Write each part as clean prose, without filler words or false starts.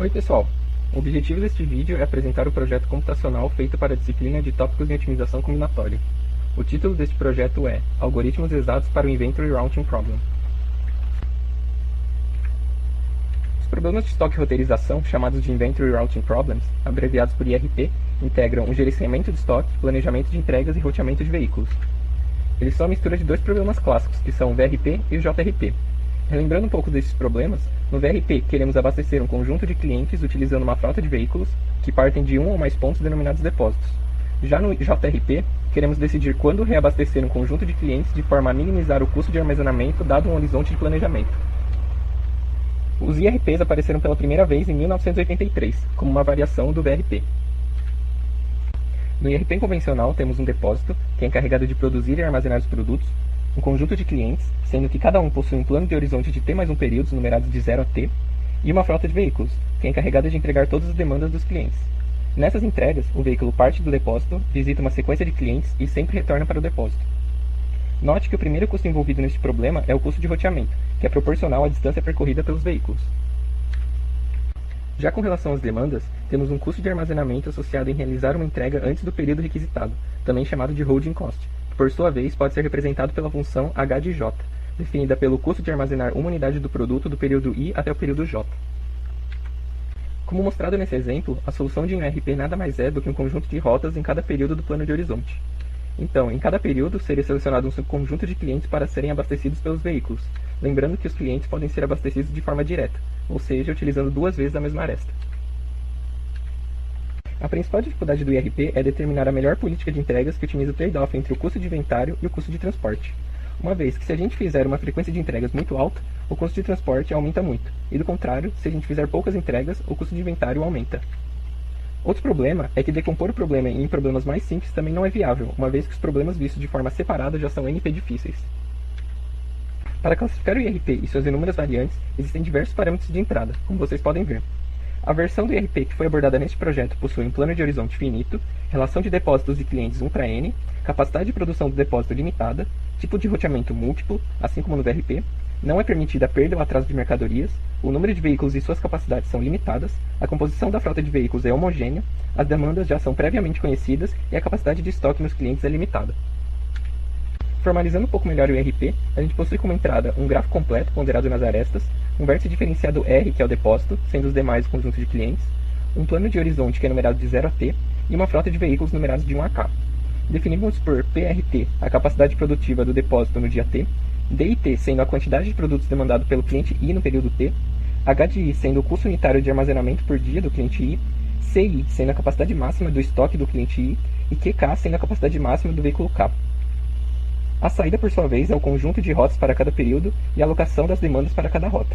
Oi pessoal, o objetivo deste vídeo é apresentar o projeto computacional feito para a disciplina de tópicos em otimização combinatória. O título deste projeto é Algoritmos exatos para o Inventory Routing Problem. Os problemas de estoque e roteirização, chamados de Inventory Routing Problems, abreviados por IRP, integram o gerenciamento de estoque, planejamento de entregas e roteamento de veículos. Eles são a mistura de dois problemas clássicos, que são o VRP e o JRP. Relembrando um pouco desses problemas, no VRP queremos abastecer um conjunto de clientes utilizando uma frota de veículos que partem de um ou mais pontos denominados depósitos. Já no JRP, queremos decidir quando reabastecer um conjunto de clientes de forma a minimizar o custo de armazenamento dado um horizonte de planejamento. Os IRPs apareceram pela primeira vez em 1983, como uma variação do VRP. No IRP convencional temos um depósito, que é encarregado de produzir e armazenar os produtos, um conjunto de clientes, sendo que cada um possui um plano de horizonte de T mais um períodos numerados de 0 a T, e uma frota de veículos, que é encarregada de entregar todas as demandas dos clientes. Nessas entregas, o veículo parte do depósito, visita uma sequência de clientes e sempre retorna para o depósito. Note que o primeiro custo envolvido neste problema é o custo de roteamento, que é proporcional à distância percorrida pelos veículos. Já com relação às demandas, temos um custo de armazenamento associado em realizar uma entrega antes do período requisitado, também chamado de holding cost, que por sua vez pode ser representado pela função h de j, definida pelo custo de armazenar uma unidade do produto do período i até o período j. Como mostrado nesse exemplo, a solução de um IRP nada mais é do que um conjunto de rotas em cada período do plano de horizonte. Então, em cada período, seria selecionado um subconjunto de clientes para serem abastecidos pelos veículos, lembrando que os clientes podem ser abastecidos de forma direta, ou seja, utilizando duas vezes a mesma aresta. A principal dificuldade do IRP é determinar a melhor política de entregas que otimiza o trade-off entre o custo de inventário e o custo de transporte, uma vez que se a gente fizer uma frequência de entregas muito alta, o custo de transporte aumenta muito, e do contrário, se a gente fizer poucas entregas, o custo de inventário aumenta. Outro problema é que decompor o problema em problemas mais simples também não é viável, uma vez que os problemas vistos de forma separada já são NP difíceis. Para classificar o IRP e suas inúmeras variantes, existem diversos parâmetros de entrada, como vocês podem ver. A versão do IRP que foi abordada neste projeto possui um plano de horizonte finito, relação de depósitos de clientes 1 para n, capacidade de produção do depósito limitada, tipo de roteamento múltiplo, assim como no VRP, não é permitida a perda ou atraso de mercadorias, o número de veículos e suas capacidades são limitadas, a composição da frota de veículos é homogênea, as demandas já são previamente conhecidas e a capacidade de estoque nos clientes é limitada. Formalizando um pouco melhor o IRP, a gente possui como entrada um grafo completo ponderado nas arestas, um vértice diferenciado R, que é o depósito, sendo os demais o conjunto de clientes, um plano de horizonte que é numerado de 0 a T e uma frota de veículos numerados de 1 a K. Definimos por PRT a capacidade produtiva do depósito no dia T, DIT sendo a quantidade de produtos demandado pelo cliente I no período T, HDI sendo o custo unitário de armazenamento por dia do cliente I, CI sendo a capacidade máxima do estoque do cliente I e QK sendo a capacidade máxima do veículo K. A saída, por sua vez, é o conjunto de rotas para cada período e a alocação das demandas para cada rota.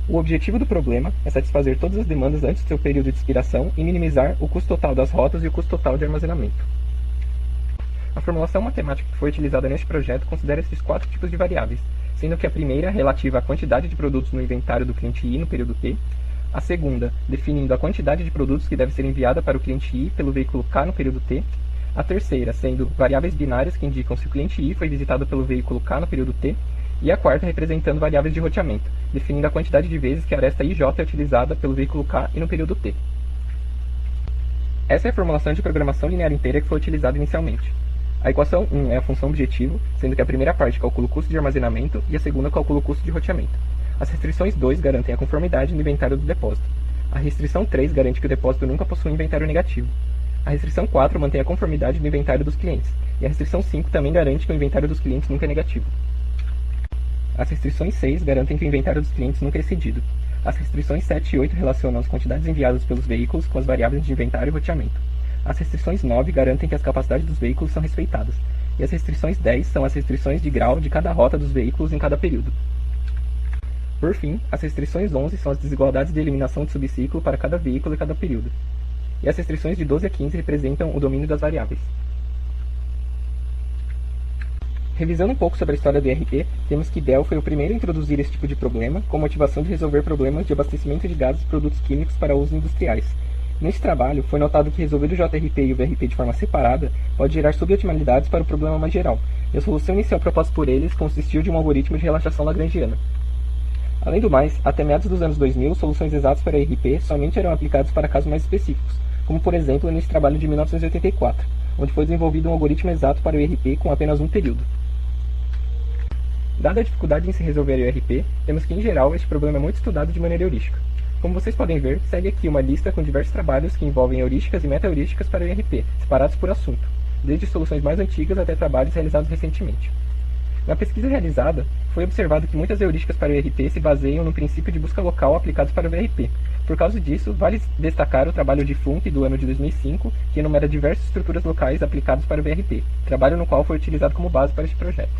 O objetivo do problema é satisfazer todas as demandas antes do seu período de expiração e minimizar o custo total das rotas e o custo total de armazenamento. A formulação matemática que foi utilizada neste projeto considera esses 4 tipos de variáveis, sendo que a primeira relativa à quantidade de produtos no inventário do cliente I no período T, a segunda definindo a quantidade de produtos que deve ser enviada para o cliente I pelo veículo K no período T, a terceira sendo variáveis binárias que indicam se o cliente I foi visitado pelo veículo K no período T, e a quarta representando variáveis de roteamento, definindo a quantidade de vezes que a aresta IJ é utilizada pelo veículo K e no período T. Essa é a formulação de programação linear inteira que foi utilizada inicialmente. A equação 1 é a função objetivo, sendo que a primeira parte calcula o custo de armazenamento e a segunda calcula o custo de roteamento. As restrições 2 garantem a conformidade no inventário do depósito. A restrição 3 garante que o depósito nunca possui inventário negativo. A restrição 4 mantém a conformidade no inventário dos clientes, e a restrição 5 também garante que o inventário dos clientes nunca é negativo. As restrições 6 garantem que o inventário dos clientes nunca é excedido. As restrições 7 e 8 relacionam as quantidades enviadas pelos veículos com as variáveis de inventário e roteamento. As restrições 9 garantem que as capacidades dos veículos são respeitadas, e as restrições 10 são as restrições de grau de cada rota dos veículos em cada período. Por fim, as restrições 11 são as desigualdades de eliminação de subciclo para cada veículo e cada período. E as restrições de 12 a 15 representam o domínio das variáveis. Revisando um pouco sobre a história do IRP, temos que Dell foi o primeiro a introduzir esse tipo de problema, com motivação de resolver problemas de abastecimento de gases e produtos químicos para usos industriais. Neste trabalho, foi notado que resolver o JRP e o VRP de forma separada pode gerar suboptimalidades para o problema mais geral, e a solução inicial proposta por eles consistiu de um algoritmo de relaxação lagrangiana. Além do mais, até meados dos anos 2000, soluções exatas para ERP somente eram aplicadas para casos mais específicos, como por exemplo nesse trabalho de 1984, onde foi desenvolvido um algoritmo exato para o ERP com apenas um período. Dada a dificuldade em se resolver o ERP, temos que, em geral, este problema é muito estudado de maneira heurística. Como vocês podem ver, segue aqui uma lista com diversos trabalhos que envolvem heurísticas e meta-heurísticas para o ERP, separados por assunto, desde soluções mais antigas até trabalhos realizados recentemente. Na pesquisa realizada, foi observado que muitas heurísticas para o ERP se baseiam no princípio de busca local aplicados para o ERP. Por causa disso, vale destacar o trabalho de Funk do ano de 2005, que enumera diversas estruturas locais aplicadas para o ERP, trabalho no qual foi utilizado como base para este projeto.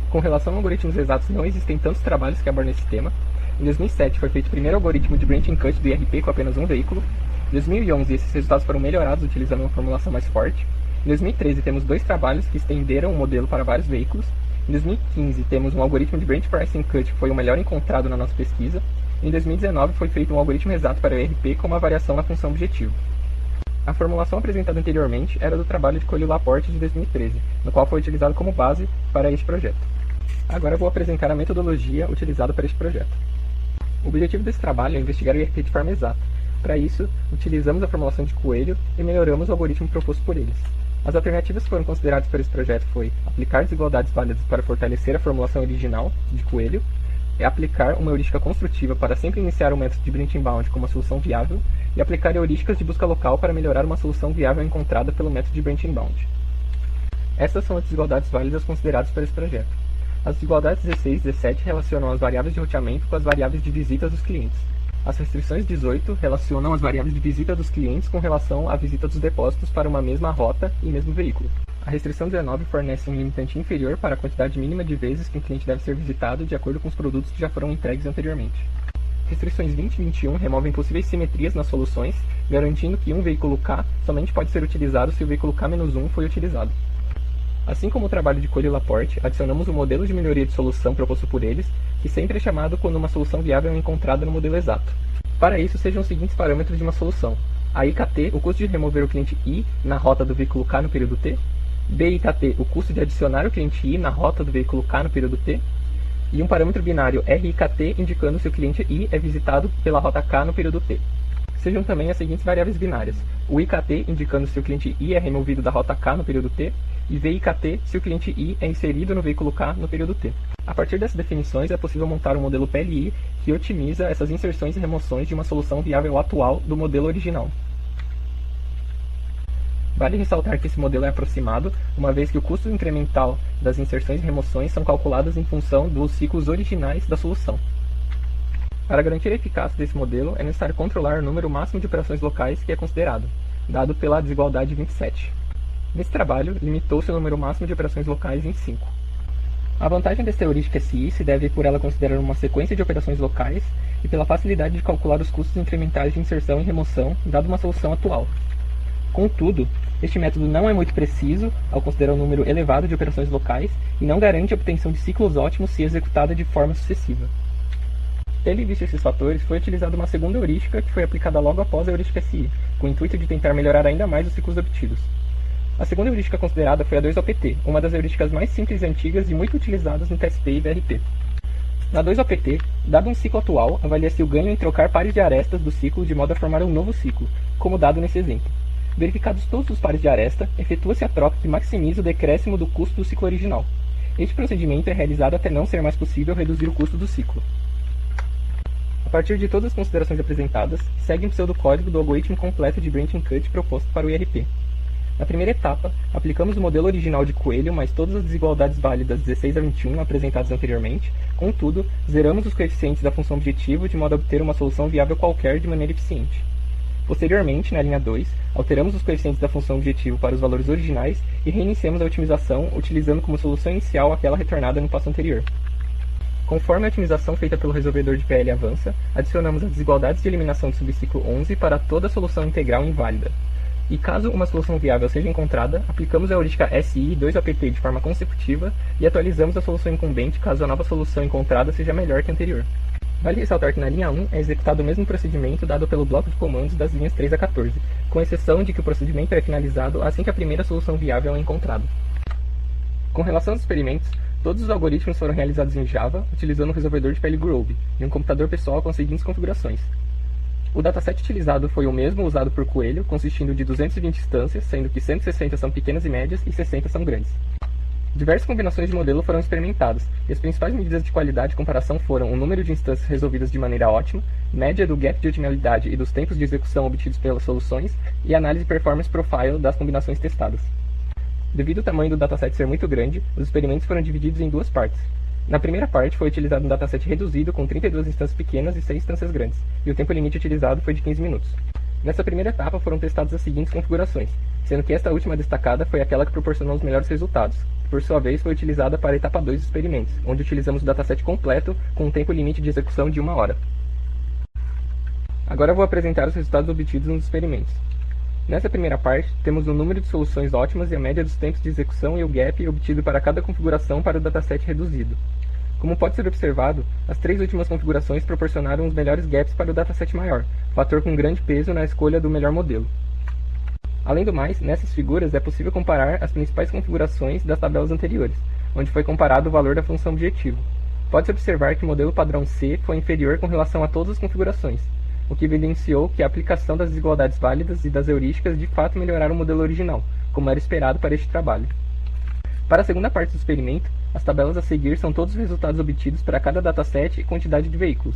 Com relação a algoritmos exatos, não existem tantos trabalhos que abordam esse tema. Em 2007 foi feito o primeiro algoritmo de branch and cut do ERP com apenas um veículo. Em 2011 esses resultados foram melhorados utilizando uma formulação mais forte. Em 2013 temos dois trabalhos que estenderam o modelo para vários veículos. Em 2015 temos um algoritmo de branch pricing cut que foi o melhor encontrado na nossa pesquisa. Em 2019 foi feito um algoritmo exato para o ERP com uma variação na função objetivo. A formulação apresentada anteriormente era do trabalho de Coelho-Laporte de 2013, no qual foi utilizado como base para este projeto. Agora eu vou apresentar a metodologia utilizada para este projeto. O objetivo desse trabalho é investigar o ERP de forma exata. Para isso, utilizamos a formulação de Coelho e melhoramos o algoritmo proposto por eles. As alternativas que foram consideradas para esse projeto foi aplicar desigualdades válidas para fortalecer a formulação original de Coelho, aplicar uma heurística construtiva para sempre iniciar o método de branch bound como uma solução viável e aplicar heurísticas de busca local para melhorar uma solução viável encontrada pelo método de branch bound. Essas são as desigualdades válidas consideradas para esse projeto. As desigualdades 16 e 17 relacionam as variáveis de roteamento com as variáveis de visitas dos clientes. As restrições 18 relacionam as variáveis de visita dos clientes com relação à visita dos depósitos para uma mesma rota e mesmo veículo. A restrição 19 fornece um limitante inferior para a quantidade mínima de vezes que um cliente deve ser visitado de acordo com os produtos que já foram entregues anteriormente. Restrições 20 e 21 removem possíveis simetrias nas soluções, garantindo que um veículo K somente pode ser utilizado se o veículo K-1 foi utilizado. Assim como o trabalho de Coelho-Laporte, adicionamos um modelo de melhoria de solução proposto por eles, que sempre é chamado quando uma solução viável é encontrada no modelo exato. Para isso, sejam os seguintes parâmetros de uma solução: a IKT, o custo de remover o cliente I na rota do veículo K no período T; BIKT, o custo de adicionar o cliente I na rota do veículo K no período T; e um parâmetro binário RIKT, indicando se o cliente I é visitado pela rota K no período T. Sejam também as seguintes variáveis binárias: o IKT, indicando se o cliente I é removido da rota K no período T, e VIKT, se o cliente I é inserido no veículo K no período T. A partir dessas definições, é possível montar um modelo PLI que otimiza essas inserções e remoções de uma solução viável atual do modelo original. Vale ressaltar que esse modelo é aproximado, uma vez que o custo incremental das inserções e remoções são calculadas em função dos ciclos originais da solução. Para garantir a eficácia desse modelo, é necessário controlar o número máximo de operações locais que é considerado, dado pela desigualdade 27. Nesse trabalho, limitou-se o número máximo de operações locais em 5. A vantagem desta heurística SI se deve por ela considerar uma sequência de operações locais e pela facilidade de calcular os custos incrementais de inserção e remoção, dado uma solução atual. Contudo, este método não é muito preciso ao considerar um número elevado de operações locais e não garante a obtenção de ciclos ótimos se executada de forma sucessiva. Tendo em vista esses fatores, foi utilizada uma segunda heurística que foi aplicada logo após a heurística SI, com o intuito de tentar melhorar ainda mais os ciclos obtidos. A segunda heurística considerada foi a 2OPT, uma das heurísticas mais simples e antigas e muito utilizadas no TSP e VRP. Na 2OPT, dado um ciclo atual, avalia-se o ganho em trocar pares de arestas do ciclo de modo a formar um novo ciclo, como dado nesse exemplo. Verificados todos os pares de aresta, efetua-se a troca que maximiza o decréscimo do custo do ciclo original. Este procedimento é realizado até não ser mais possível reduzir o custo do ciclo. A partir de todas as considerações apresentadas, segue um pseudocódigo do algoritmo completo de branch and cut proposto para o IRP. Na primeira etapa, aplicamos o modelo original de Coelho mais todas as desigualdades válidas 16 a 21 apresentadas anteriormente, contudo, zeramos os coeficientes da função objetivo de modo a obter uma solução viável qualquer de maneira eficiente. Posteriormente, na linha 2, alteramos os coeficientes da função objetivo para os valores originais e reiniciamos a otimização utilizando como solução inicial aquela retornada no passo anterior. Conforme a otimização feita pelo resolvedor de PL avança, adicionamos as desigualdades de eliminação do subciclo 11 para toda a solução integral inválida. E caso uma solução viável seja encontrada, aplicamos a heurística SI 2OPT de forma consecutiva e atualizamos a solução incumbente caso a nova solução encontrada seja melhor que a anterior. Vale ressaltar que na linha 1 é executado o mesmo procedimento dado pelo bloco de comandos das linhas 3 a 14, com exceção de que o procedimento é finalizado assim que a primeira solução viável é encontrada. Com relação aos experimentos, todos os algoritmos foram realizados em Java, utilizando um resolvedor de PL Groove e um computador pessoal com as seguintes configurações. O dataset utilizado foi o mesmo usado por Coelho, consistindo de 220 instâncias, sendo que 160 são pequenas e médias e 60 são grandes. Diversas combinações de modelo foram experimentadas, e as principais medidas de qualidade de comparação foram o número de instâncias resolvidas de maneira ótima, média do gap de otimidade e dos tempos de execução obtidos pelas soluções, e análise performance profile das combinações testadas. Devido ao tamanho do dataset ser muito grande, os experimentos foram divididos em duas partes. Na primeira parte, foi utilizado um dataset reduzido com 32 instâncias pequenas e 6 instâncias grandes, e o tempo limite utilizado foi de 15 minutos. Nessa primeira etapa foram testadas as seguintes configurações, sendo que esta última destacada foi aquela que proporcionou os melhores resultados, que por sua vez foi utilizada para a etapa 2 dos experimentos, onde utilizamos o dataset completo com um tempo limite de execução de 1 hora. Agora vou apresentar os resultados obtidos nos experimentos. Nessa primeira parte, temos o número de soluções ótimas e a média dos tempos de execução e o gap obtido para cada configuração para o dataset reduzido. Como pode ser observado, as 3 últimas configurações proporcionaram os melhores gaps para o dataset maior, fator com grande peso na escolha do melhor modelo. Além do mais, nessas figuras é possível comparar as principais configurações das tabelas anteriores, onde foi comparado o valor da função objetivo. Pode-se observar que o modelo padrão C foi inferior com relação a todas as configurações, o que evidenciou que a aplicação das desigualdades válidas e das heurísticas de fato melhoraram o modelo original, como era esperado para este trabalho. Para a segunda parte do experimento, as tabelas a seguir são todos os resultados obtidos para cada dataset e quantidade de veículos.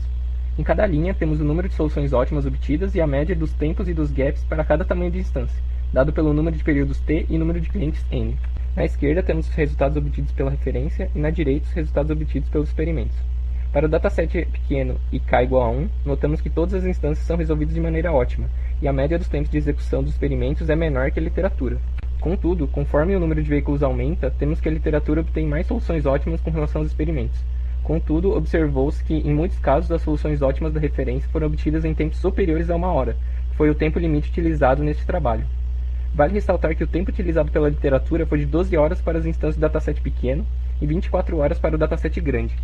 Em cada linha, temos o número de soluções ótimas obtidas e a média dos tempos e dos gaps para cada tamanho de instância, dado pelo número de períodos T e número de clientes N. Na esquerda, temos os resultados obtidos pela referência e na direita, os resultados obtidos pelos experimentos. Para o dataset pequeno e k igual a 1, notamos que todas as instâncias são resolvidas de maneira ótima, e a média dos tempos de execução dos experimentos é menor que a literatura. Contudo, conforme o número de veículos aumenta, temos que a literatura obtém mais soluções ótimas com relação aos experimentos. Contudo, observou-se que, em muitos casos, as soluções ótimas da referência foram obtidas em tempos superiores a 1 hora, que foi o tempo limite utilizado neste trabalho. Vale ressaltar que o tempo utilizado pela literatura foi de 12 horas para as instâncias do dataset pequeno e 24 horas para o dataset grande.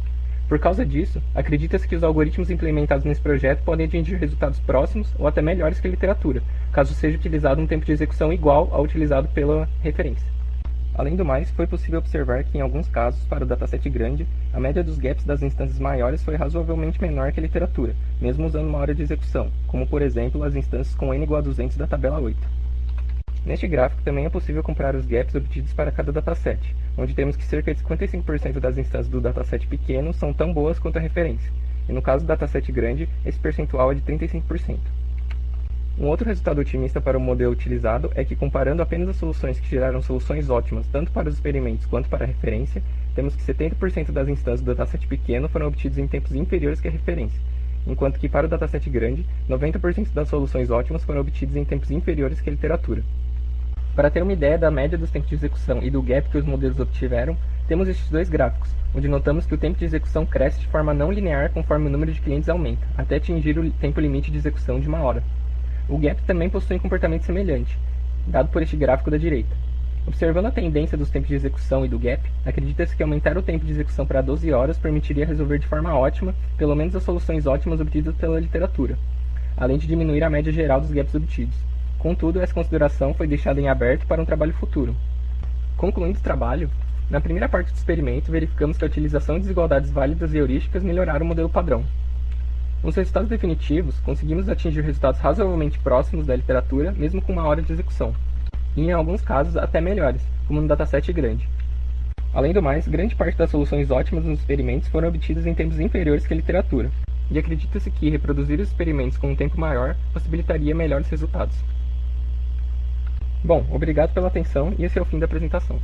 Por causa disso, acredita-se que os algoritmos implementados nesse projeto podem atingir resultados próximos ou até melhores que a literatura, caso seja utilizado um tempo de execução igual ao utilizado pela referência. Além do mais, foi possível observar que em alguns casos, para o dataset grande, a média dos gaps das instâncias maiores foi razoavelmente menor que a literatura, mesmo usando 1 hora de execução, como por exemplo as instâncias com n igual a 200 da tabela 8. Neste gráfico também é possível comparar os gaps obtidos para cada dataset, onde temos que cerca de 55% das instâncias do dataset pequeno são tão boas quanto a referência, e no caso do dataset grande, esse percentual é de 35%. Um outro resultado otimista para o modelo utilizado é que, comparando apenas as soluções que geraram soluções ótimas tanto para os experimentos quanto para a referência, temos que 70% das instâncias do dataset pequeno foram obtidas em tempos inferiores que a referência, enquanto que para o dataset grande, 90% das soluções ótimas foram obtidas em tempos inferiores que a literatura. Para ter uma ideia da média dos tempos de execução e do gap que os modelos obtiveram, temos estes dois gráficos, onde notamos que o tempo de execução cresce de forma não linear conforme o número de clientes aumenta, até atingir o tempo limite de execução de 1 hora. O gap também possui um comportamento semelhante, dado por este gráfico da direita. Observando a tendência dos tempos de execução e do gap, acredita-se que aumentar o tempo de execução para 12 horas permitiria resolver de forma ótima pelo menos as soluções ótimas obtidas pela literatura, além de diminuir a média geral dos gaps obtidos. Contudo, essa consideração foi deixada em aberto para um trabalho futuro. Concluindo o trabalho, na primeira parte do experimento verificamos que a utilização de desigualdades válidas e heurísticas melhoraram o modelo padrão. Nos resultados definitivos, conseguimos atingir resultados razoavelmente próximos da literatura, mesmo com 1 hora de execução, e em alguns casos até melhores, como no dataset grande. Além do mais, grande parte das soluções ótimas nos experimentos foram obtidas em tempos inferiores que a literatura, e acredita-se que reproduzir os experimentos com um tempo maior possibilitaria melhores resultados. Bom, obrigado pela atenção e esse é o fim da apresentação.